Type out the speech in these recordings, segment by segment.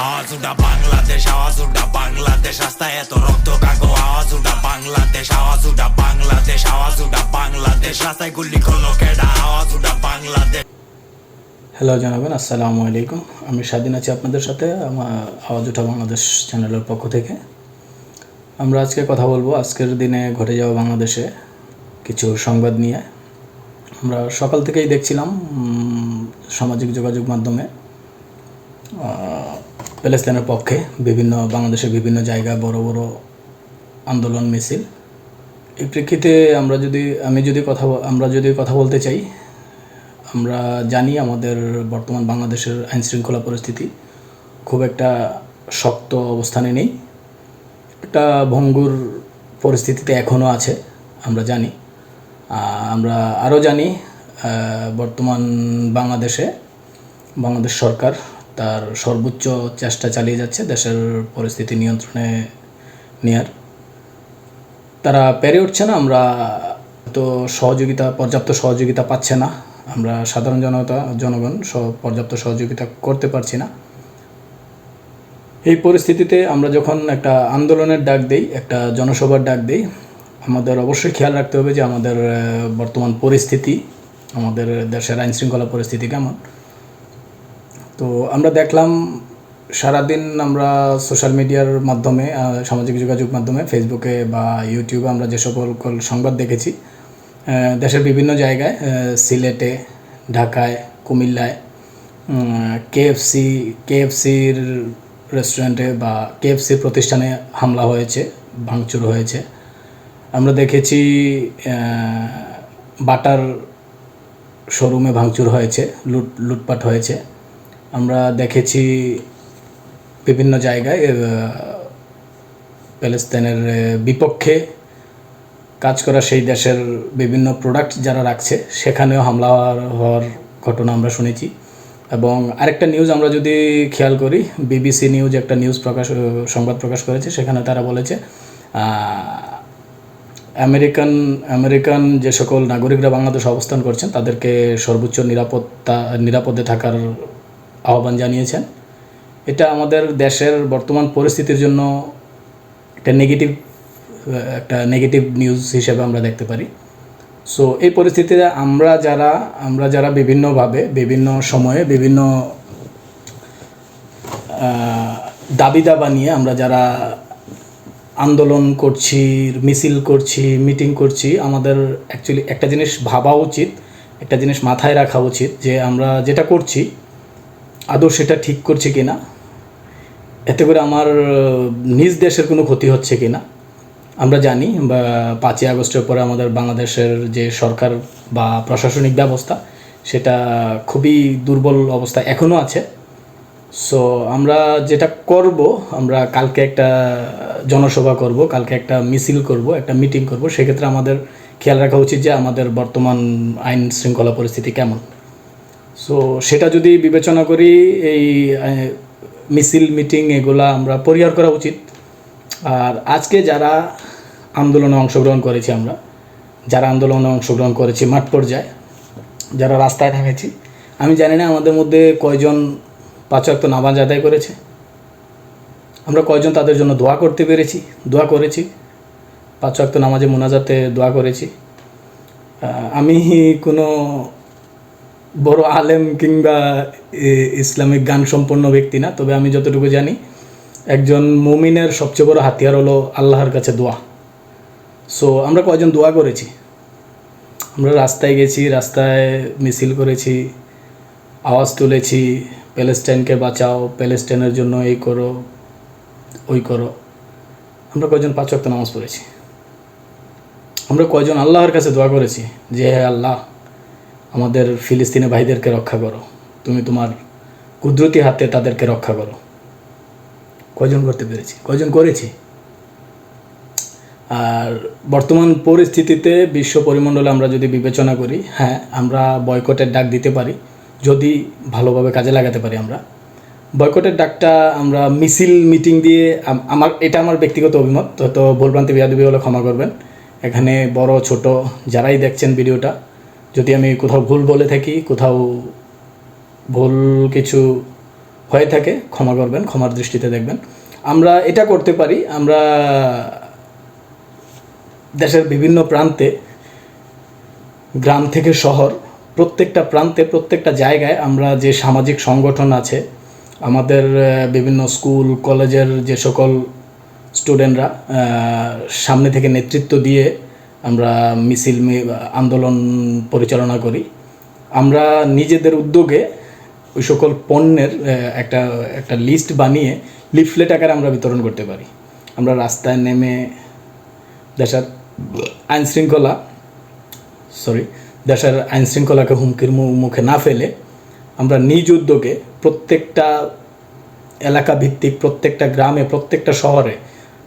আওয়াজ উঠা বাংলাদেশ, আওয়াজ উঠা বাংলাদেশ, রাস্তায় এত রক্ত কাকো। আওয়াজ উঠা বাংলাদেশ, আওয়াজ উঠা বাংলাদেশ, আওয়াজ উঠা বাংলাদেশ, রাস্তায় গুলি করলো কেডা। আওয়াজ উঠা বাংলাদেশ। হ্যালো জানাবেন, আসসালামু আলাইকুম। আমি স্বাধীন আছি আপনাদের সাথে আমার আওয়াজ উঠা বাংলাদেশ চ্যানেলের পক্ষ থেকে। আমরা আজকে কথা বলবো আজকের দিনে ঘটে যাওয়া বাংলাদেশে কিছু সংবাদ নিয়ে। আমরা সকাল থেকেই দেখছিলাম সামাজিক যোগাযোগ মাধ্যমে প্যালেস্তাইনের পক্ষে বাংলাদেশের বিভিন্ন জায়গায় বড় বড় আন্দোলন মিছিল। এই প্রেক্ষিতে আমরা যদি কথা বলতে চাই, আমরা জানি আমাদের বর্তমান বাংলাদেশের আইনশৃঙ্খলা পরিস্থিতি খুব একটা শক্ত অবস্থানে নেই, একটা ভঙ্গুর পরিস্থিতিতে এখনও আছে। আমরা জানি, আমরা আরও জানি বর্তমান বাংলাদেশ সরকার তার সর্বোচ্চ চেষ্টা চালিয়ে যাচ্ছে দেশের পরিস্থিতি নিয়ন্ত্রণে নেওয়ার। তারা পেরে উঠছে না, আমরা তো পর্যাপ্ত সহযোগিতা পাচ্ছে না, আমরা সাধারণ জনগণ পর্যাপ্ত সহযোগিতা করতে পারছি না। এই পরিস্থিতিতে আমরা যখন একটা আন্দোলনের ডাক দেই, একটা জনসভার ডাক দেই, আমাদের অবশ্যই খেয়াল রাখতে হবে যে আমাদের বর্তমান পরিস্থিতি, আমাদের দেশের আইনশৃঙ্খলা পরিস্থিতি কেমন। তো আমরা দেখলাম সারাদিন আমরা সোশ্যাল মিডিয়ার মাধ্যমে, সামাজিক যোগাযোগ মাধ্যমে, ফেসবুকে বা ইউটিউবে আমরা যে সকল সংবাদ দেখেছি, দেশের বিভিন্ন জায়গায়, সিলেটে, ঢাকায়, কুমিল্লায় কেএফসির রেস্টুরেন্টে বা কেএফসির প্রতিষ্ঠানে হামলা হয়েছে, ভাঙচুর হয়েছে। আমরা দেখেছি বাটার শোরুমে ভাঙচুর হয়েছে, লুটপাট হয়েছে। আমরা দেখেছি বিভিন্ন জায়গায় প্যালেস্তাইনের বিপক্ষে কাজ করা সেই দেশের বিভিন্ন প্রোডাক্ট যারা রাখছে সেখানেও হামলা হওয়ার ঘটনা আমরা শুনেছি। এবং আরেকটা নিউজ আমরা যদি খেয়াল করি, বিবিসি নিউজ একটা সংবাদ প্রকাশ করেছে, সেখানে তারা বলেছে আমেরিকান যে সকল নাগরিকরা বাংলাদেশে অবস্থান করছেন তাদেরকে সর্বোচ্চ নিরাপদে থাকার আহ্বান জানিয়েছেন। এটা আমাদের দেশের বর্তমান পরিস্থিতির জন্য একটা নেগেটিভ নিউজ হিসেবে আমরা দেখতে পারি। সো এই পরিস্থিতিতে আমরা যারা বিভিন্নভাবে, বিভিন্ন সময়ে, বিভিন্ন দাবি দাবা নিয়ে আমরা যারা আন্দোলন করছি, মিছিল করছি, মিটিং করছি, আমাদের অ্যাকচুয়ালি একটা জিনিস ভাবা উচিত, একটা জিনিস মাথায় রাখা উচিত যে আমরা যেটা করছি আদৌ সেটা ঠিক করছি কিনা, এতে করে আমার নিজ দেশের কোনো ক্ষতি হচ্ছে কিনা। আমরা জানি 5ই আগস্টের পরে আমাদের বাংলাদেশের যে সরকার বা প্রশাসনিক ব্যবস্থা সেটা খুবই দুর্বল অবস্থা এখনও আছে। সো আমরা যেটা করব, আমরা কালকে একটা জনসভা করব, কালকে একটা মিছিল করব, একটা মিটিং করব, সেক্ষেত্রে আমাদের খেয়াল রাখা উচিত যে আমাদের বর্তমান আইন শৃঙ্খলা পরিস্থিতি কেমন। সো সেটা যদি বিবেচনা করি, এই মিছিল মিটিং এগুলা আমরা পরিহার করা উচিত। আর আজকে যারা আন্দোলনে অংশগ্রহণ করেছি মাঠ পর্যায়ে, যারা রাস্তায় থেকেছি, আমি জানি না আমাদের মধ্যে কয়জন 5 ওয়াক্ত নামাজ আদায় করেছে, আমরা কয়জন তাদের জন্য দোয়া করেছি 5 ওয়াক্ত নামাজে মোনাজাতে দোয়া করেছি। আমি কোনো বড় আলেম কিংবা ইসলামিক জ্ঞান সম্পন্ন ব্যক্তি না, তবে আমি যতটুকু জানি একজন মুমিনের সবচেয়ে বড় হাতিয়ার হলো আল্লাহর কাছে দোয়া। সো আমরা কয়জন দোয়া করেছি, আমরা রাস্তায় গেছি, রাস্তায় মিছিল করেছি, আওয়াজ তুলেছি, প্যালেস্টাইনকে বাঁচাও, প্যালেস্টাইনের জন্য এই করো ওই করো। আমরা কয়জন 5 ওয়াক্ত নামাজ পড়েছি, আমরা কয়জন আল্লাহর কাছে দোয়া করেছি যে হে আল্লাহ, আমাদের ফিলিস্তিনি ভাইদেরকে রক্ষা করো, তুমি তোমার কুদরতি হাতে তাদেরকে রক্ষা করো। কয়জন করতে পেরেছি, কয়জন করেছি? আর বর্তমান পরিস্থিতিতে বিশ্ব পরিমণ্ডলে আমরা যদি বিবেচনা করি, হ্যাঁ, আমরা বয়কটের ডাক দিতে পারি যদি ভালোভাবে কাজে লাগাতে পারি। আমরা বয়কটের ডাকটা আমরা মিছিল মিটিং দিয়ে, আমার ব্যক্তিগত অভিমত, হয়তো ভুলভ্রান্তি বেয়াদবি হলে ক্ষমা করবেন। এখানে বড় ছোট যারাই দেখছেন ভিডিওটা, যদি আমি কোথাও ভুল বলে থাকি, কোথাও ভুল কিছু হয়ে থাকে ক্ষমা করবেন, ক্ষমার দৃষ্টিতে দেখবেন। আমরা এটা করতে পারি, আমরা দেশের বিভিন্ন প্রান্তে, গ্রাম থেকে শহর, প্রত্যেকটা প্রান্তে, প্রত্যেকটা জায়গায় আমরা যে সামাজিক সংগঠন আছে, আমাদের বিভিন্ন স্কুল কলেজের যে সকল স্টুডেন্টরা সামনে থেকে নেতৃত্ব দিয়ে আমরা মিছিল আন্দোলন পরিচালনা করি। আমরা নিজেদের উদ্যোগে ওই সকল পণ্যের একটা লিস্ট বানিয়ে লিফলেট আকারে আমরা বিতরণ করতে পারি। আমরা রাস্তায় নেমে দেশের আইনশৃঙ্খলাকে হুমকির মুখে না ফেলে আমরা নিজ উদ্যোগে প্রত্যেকটা এলাকা ভিত্তিক, প্রত্যেকটা গ্রামে, প্রত্যেকটা শহরে,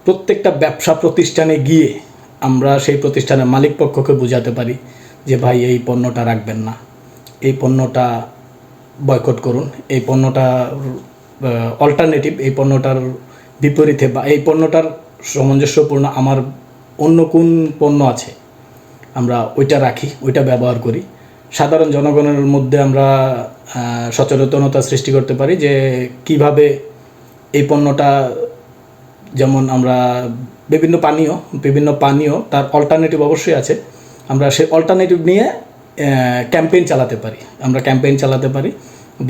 প্রত্যেকটা ব্যবসা প্রতিষ্ঠানে গিয়ে আমরা সেই প্রতিষ্ঠানের মালিক পক্ষকে বোঝাতে পারি যে ভাই এই পণ্যটা রাখবেন না, এই পণ্যটা বয়কট করুন, এই পণ্যটা অল্টারনেটিভ, এই পণ্যটার বিপরীতে বা এই পণ্যটার সামঞ্জস্যপূর্ণ আমার অন্য কোন পণ্য আছে আমরা ওইটা রাখি, ওইটা ব্যবহার করি। সাধারণ জনগণের মধ্যে আমরা সচেতনতা সৃষ্টি করতে পারি যে কিভাবে এই পণ্যটা, যেমন আমরা বিভিন্ন পানীয় তার অল্টারনেটিভ অবশ্যই আছে, আমরা সেই অল্টারনেটিভ নিয়ে ক্যাম্পেইন চালাতে পারি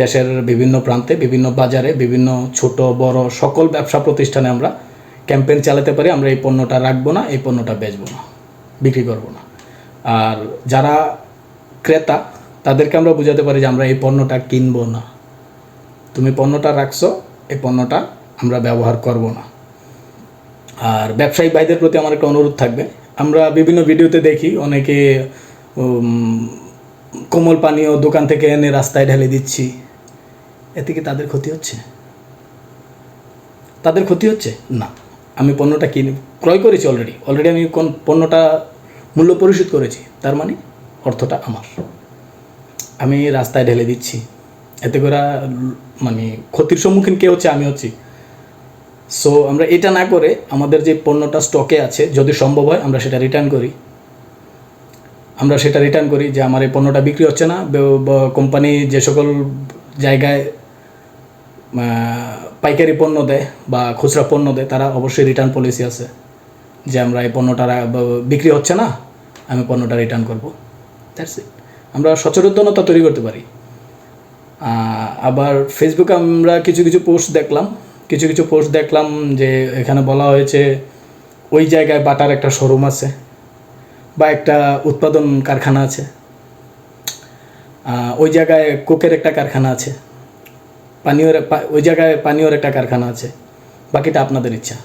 দেশের বিভিন্ন প্রান্তে, বিভিন্ন বাজারে, বিভিন্ন ছোট বড় সকল ব্যবসা প্রতিষ্ঠানে আমরা ক্যাম্পেইন চালাতে পারি। আমরা এই পণ্যটা রাখবো না, এই পণ্যটা বেচবো না, বিক্রি করবো না। আর যারা ক্রেতা তাদেরকে আমরা বোঝাতে পারি যে আমরা এই পণ্যটা কিনবো না, তুমি পণ্যটা রাখছো, এই পণ্যটা আমরা ব্যবহার করব না। আর ব্যবসায়িক ভাইদের প্রতি আমার একটা অনুরোধ থাকবে, আমরা বিভিন্ন ভিডিওতে দেখি অনেকে কোমল পানীয় দোকান থেকে এনে রাস্তায় ঢেলে দিচ্ছি, এতে কি তাদের ক্ষতি হচ্ছে? তাদের ক্ষতি হচ্ছে না। আমি পণ্যটা ক্রয় করেছি, অলরেডি আমি কোন পণ্যটা মূল্য পরিশোধ করেছি, তার মানে অর্থটা আমার, আমি রাস্তায় ঢেলে দিচ্ছি, এতে করে মানে ক্ষতির সম্মুখীন কে হচ্ছে? আমি হচ্ছি। সো আমরা এটা না করে আমাদের যে পণ্যটা স্টকে আছে যদি সম্ভব হয় আমরা সেটা রিটার্ন করি যে আমার এই পণ্যটা বিক্রি হচ্ছে না। কোম্পানি যে সকল জায়গায় পাইকারি পণ্য দেয় বা খুচরা পণ্য দেয় তারা অবশ্যই রিটার্ন পলিসি আছে যে আমরা এই পণ্যটা বিক্রি হচ্ছে না, আমি পণ্যটা রিটার্ন করবো। That's it. আমরা সচেতনতা তৈরি করতে পারি। আবার ফেসবুকে আমরা কিছু পোস্ট দেখলাম যে এখানে বলা হয়েছে ওই জায়গায় বাটার একটা শোরুম আছে বা একটা উৎপাদন কারখানা আছে, ওই জায়গায় কোকের একটা কারখানা আছে, ওই জায়গায় পানীয়র একটা কারখানা আছে, বাকিটা আপনাদের ইচ্ছা।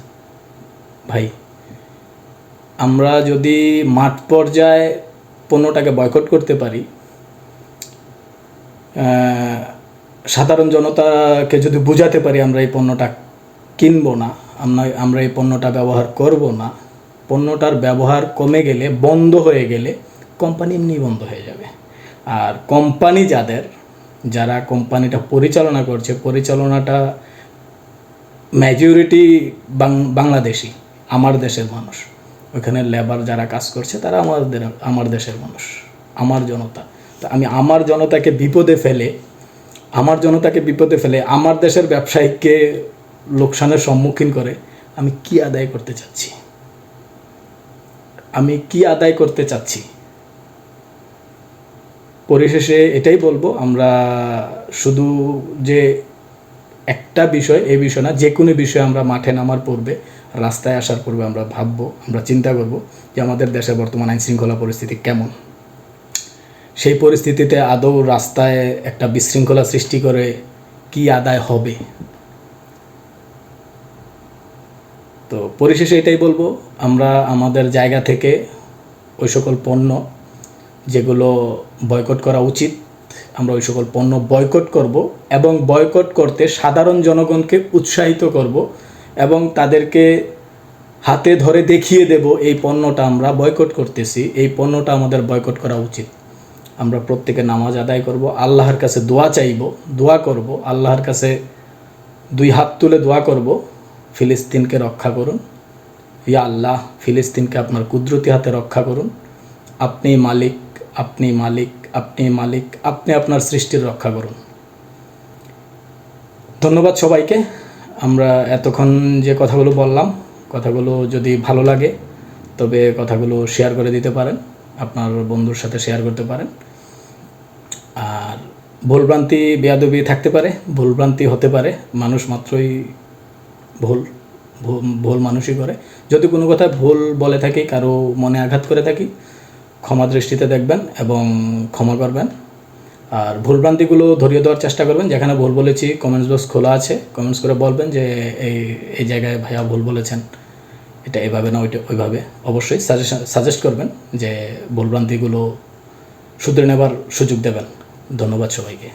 ভাই, আমরা যদি মাঠ পর্যায়ে পণ্যটাকে বয়কট করতে পারি, সাধারণ জনতাকে যদি বোঝাতে পারি আমরা এই পণ্যটা কিনবো না, আমরা এই পণ্যটা ব্যবহার করব না, পণ্যটার ব্যবহার কমে গেলে, বন্ধ হয়ে গেলে কোম্পানি এমনি বন্ধ হয়ে যাবে। আর কোম্পানি যারা কোম্পানিটা পরিচালনা করছে, পরিচালনাটা মেজরিটি বাংলাদেশি, আমার দেশের মানুষ, ওইখানে লেবার যারা কাজ করছে তারা আমার দেশের মানুষ, আমার জনতা। তো আমি আমার জনতাকে বিপদে ফেলে আমার দেশের ব্যবসায়িককে লোকসানের সম্মুখীন করে আমি কি আদায় করতে চাচ্ছি? পরিশেষে এটাই বলবো, আমরা শুধু যে একটা বিষয়, এই বিষয় না, যে কোনো বিষয়ে আমরা মাঠে নামার পূর্বে, রাস্তায় আসার পূর্বে আমরা ভাববো, আমরা চিন্তা করব যে আমাদের দেশের বর্তমান আইন শৃঙ্খলা পরিস্থিতি কেমন। সেই পরিস্থিতিতে আদৌ রাস্তায় একটা বিশৃঙ্খলা সৃষ্টি করে কি আদায় হবে। তো পরিশেষে এটাই বলবো, আমরা আমাদের জায়গা থেকে ওই সকল পণ্য যেগুলো বয়কট করা উচিত, আমরা ওই সকল পণ্য বয়কট করব এবং বয়কট করতে সাধারণ জনগণকে উৎসাহিত করব এবং তাদেরকে হাতে ধরে দেখিয়ে দেব এই পণ্যটা আমরা বয়কট করতেছি, এই পণ্যটা আমাদের বয়কট করা উচিত। আমরা প্রত্যেকে নামাজ আদায় করব, আল্লাহর কাছে দোয়া করব, আল্লাহর কাছে দুই হাত তুলে দোয়া করব, ফিলিস্তিনকে রক্ষা করুন, ইয়া আল্লাহ, ফিলিস্তিনকে আপনার কুদরতি হাতে রক্ষা করুন। আপনি মালিক, আপনি আপনার সৃষ্টির রক্ষা করুন। ধন্যবাদ সবাইকে। আমরা এতক্ষণ যে কথাগুলো বললাম, কথাগুলো যদি ভালো লাগে তবে কথাগুলো শেয়ার করে দিতে পারেন, আপনার বন্ধুর সাথে শেয়ার করতে পারেন। আর ভুলভ্রান্তি বেয়াদবি থাকতে পারে, ভুলভ্রান্তি হতে পারে, মানুষ মাত্রই ভুল মানুষই করে। যদি কোনো কথা ভুল বলে থাকি, কারো মনে আঘাত করে থাকি, ক্ষমা দৃষ্টিতে দেখবেন এবং ক্ষমা করবেন। আর ভুলভ্রান্তিগুলো ধরিয়ে দেওয়ার চেষ্টা করবেন। যেখানে ভুল বলেছি কমেন্টস বক্স খোলা আছে, কমেন্টস করে বলবেন যে এই জায়গায় ভাইয়া ভুল বলেছেন, এটা এভাবে না ওইভাবে। অবশ্যই সাজেস্ট করবেন যে ভুলভ্রান্তিগুলো শুধরে নেবার সুযোগ দেবেন। ধন্যবাদ সবাইকে।